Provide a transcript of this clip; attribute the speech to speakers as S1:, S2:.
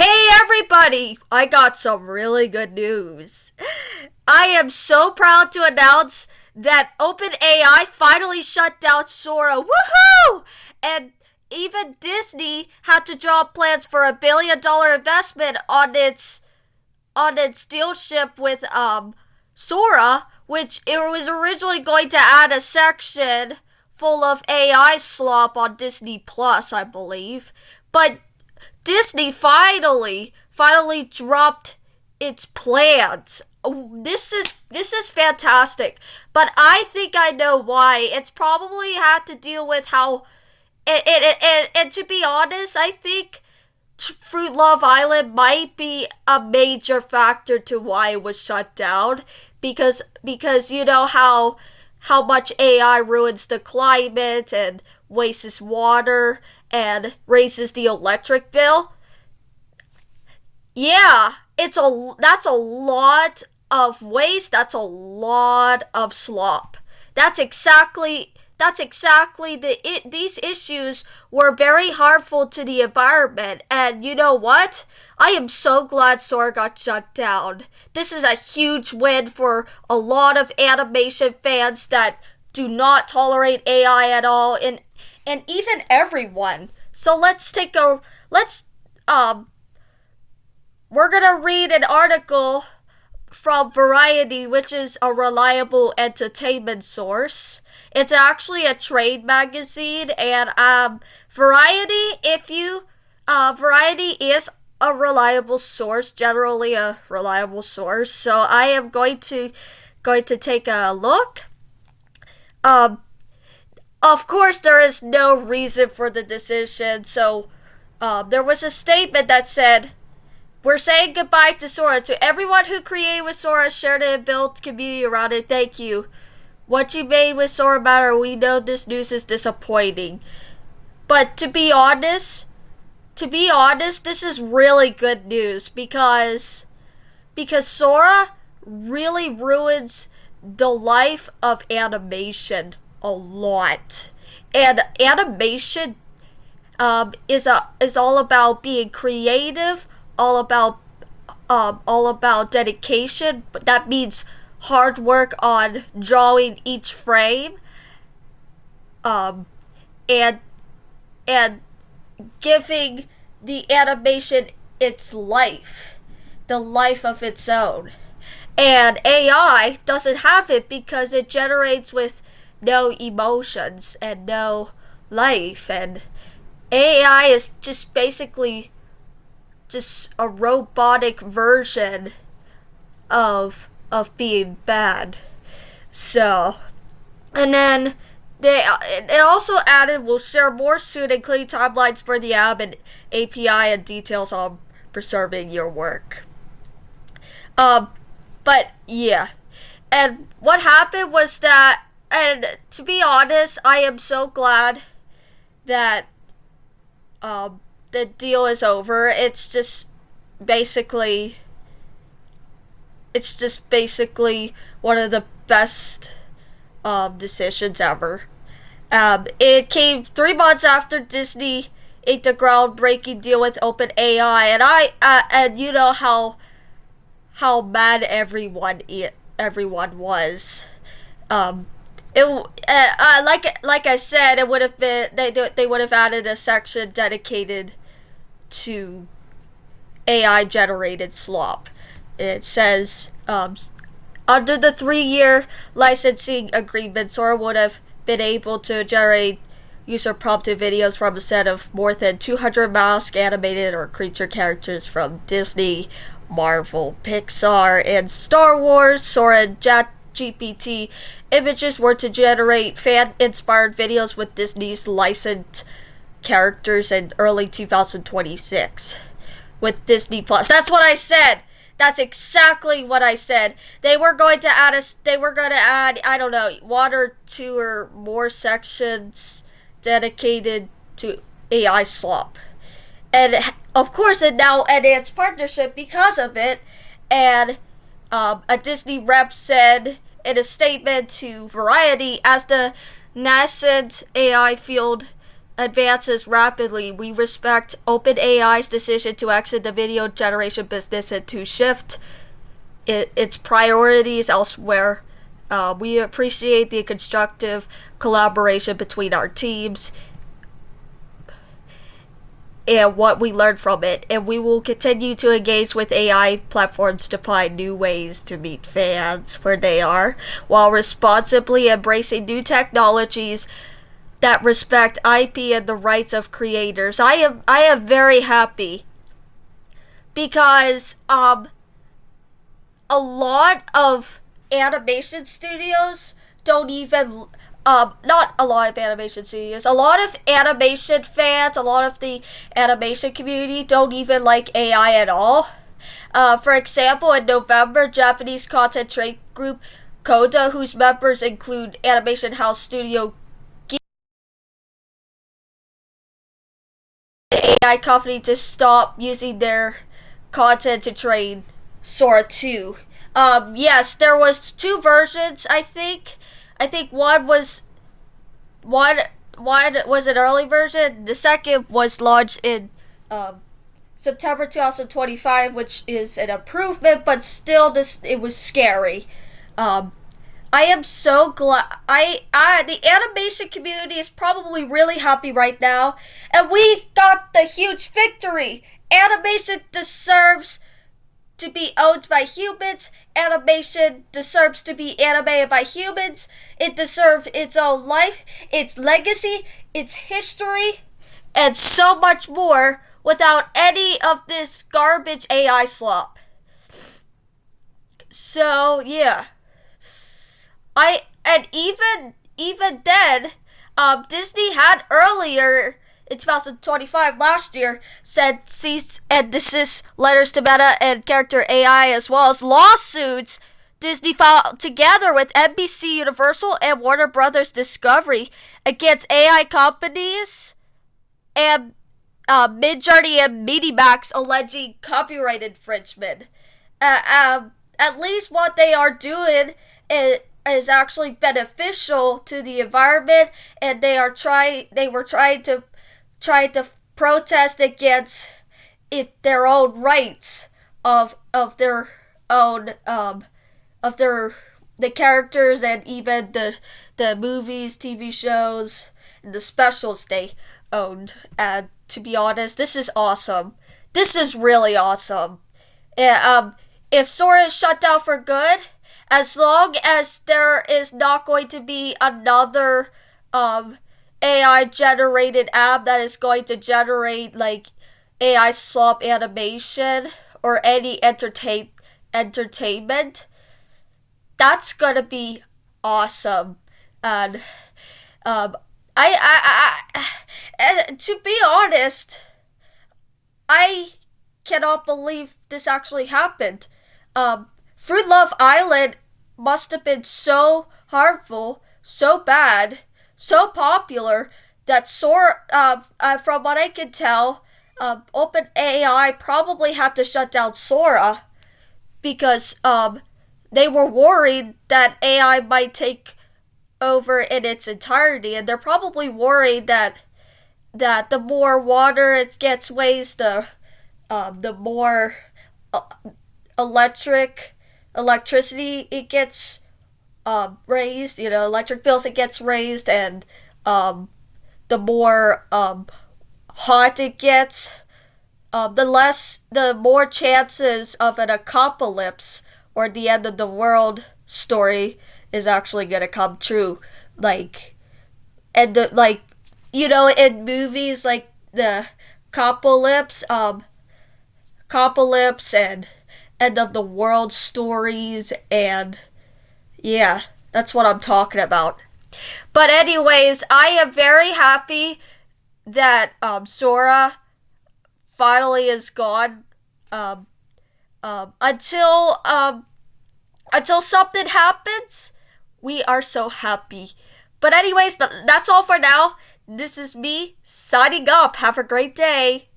S1: Hey everybody! I got some really good news. I am so proud to announce that Openai finally shut down Sora. Woohoo! And even Disney had to drop plans for $1 billion investment on its deal ship with Sora, which it was originally going to add a section full of AI slop on Disney Plus, I believe. But Disney finally dropped its plans. This is fantastic, but I think I know why. It's probably had to deal with how and to be honest, I think Fruit Love Island might be a major factor to why it was shut down because you know how much AI ruins the climate and wastes water and raises the electric bill. Yeah, that's a lot of waste. That's a lot of slop. That's exactly these issues were very harmful to the environment. And you know what? I am so glad Sora got shut down. This is a huge win for a lot of animation fans that do not tolerate AI at all, and even everyone. So let's we're gonna read an article from Variety, which is a reliable entertainment source. It's actually a trade magazine, and Variety, if you Variety is a reliable source, generally a reliable source. So I am going to take a look. Um, of course, there is no reason for the decision. So there was a statement that said, "We're saying goodbye to Sora. To everyone who created with Sora, shared it, and built community around it, thank you. What you made with Sora matter. We know this news is disappointing. But to be honest, this is really good news because Sora really ruins the life of animation a lot. And animation is all about being creative, all about dedication. But that means hard work on drawing each frame, um, and and giving the animation its life, the life of its own. And AI doesn't have it because it generates with no emotions and no life. And AI is just basically just a robotic version of being bad. So, and then it also added, "We'll share more soon, including timelines for the app and API and details on preserving your work." Um, but yeah, and what happened was that, and to be honest, I am so glad that the deal is over. Basically basically one of the best decisions ever. It came 3 months after Disney inked a groundbreaking deal with OpenAI, and you know how mad everyone was. It like I said, it would have been they would have added a section dedicated to AI generated slop. It says, under the 3-year licensing agreement, Sora would have been able to generate user prompted videos from a set of more than 200 mask animated or creature characters from Disney, Marvel, Pixar, and Star Wars. Sora and ChatGPT images were to generate fan-inspired videos with Disney's licensed characters in early 2026 with Disney Plus. That's what I said. That's exactly what I said. They were going to add, I don't know, 1 or 2 or more sections dedicated to AI slop. And of course, it now enhanced partnership because of it. And a Disney rep said in a statement to Variety, as the nascent AI field advances rapidly. We respect OpenAI's decision to exit the video generation business and to shift its priorities elsewhere. We appreciate the constructive collaboration between our teams and what we learned from it, and we will continue to engage with AI platforms to find new ways to meet fans where they are, while responsibly embracing new technologies that respect IP and the rights of creators. I am very happy because a lot of animation studios don't even not a lot of animation studios, a lot of animation fans, a lot of the animation community don't even like AI at all. For example, in November, Japanese content trade group Coda, whose members include animation house studio AI company, to stop using their content to train Sora 2. Yes, there was two versions, I think. I think one was an early version. The second was launched in September 2025, which is an improvement, but still it was scary. I am so glad. The animation community is probably really happy right now, and we got the huge victory. Animation deserves to be owned by humans. Animation deserves to be animated by humans. It deserves its own life, its legacy, its history, and so much more without any of this garbage AI slop. So yeah. Even then, Disney had earlier in 2025 last year sent cease and desist letters to Meta and character AI, as well as lawsuits Disney filed together with NBC Universal and Warner Brothers Discovery against AI companies and Midjourney and MediaMax, alleging copyright infringement. At least what they are doing is actually beneficial to the environment, and they were trying to protest against their own rights of their own of the characters, and even the movies, TV shows, and the specials they owned. And to be honest, this is awesome. This is really awesome. If Sora is shut down for good, as long as there is not going to be another AI generated app that is going to generate like AI slop animation or any entertainment, that's gonna be awesome. And and to be honest, I cannot believe this actually happened. Fruit Love Island must have been so harmful, so bad, so popular that Sora, from what I can tell, OpenAI probably had to shut down Sora because they were worried that AI might take over in its entirety, and they're probably worried that the more water it gets waste, the more electricity it gets raised, electric bills it gets raised, and the more hot it gets, the more chances of an apocalypse or the end of the world story is actually gonna come true. In movies like the apocalypse and end of the world stories, and yeah, that's what I'm talking about. But anyways, I am very happy that Sora finally is gone. Until something happens, we are so happy. But anyways, that's all for now. This is me signing up. Have a great day.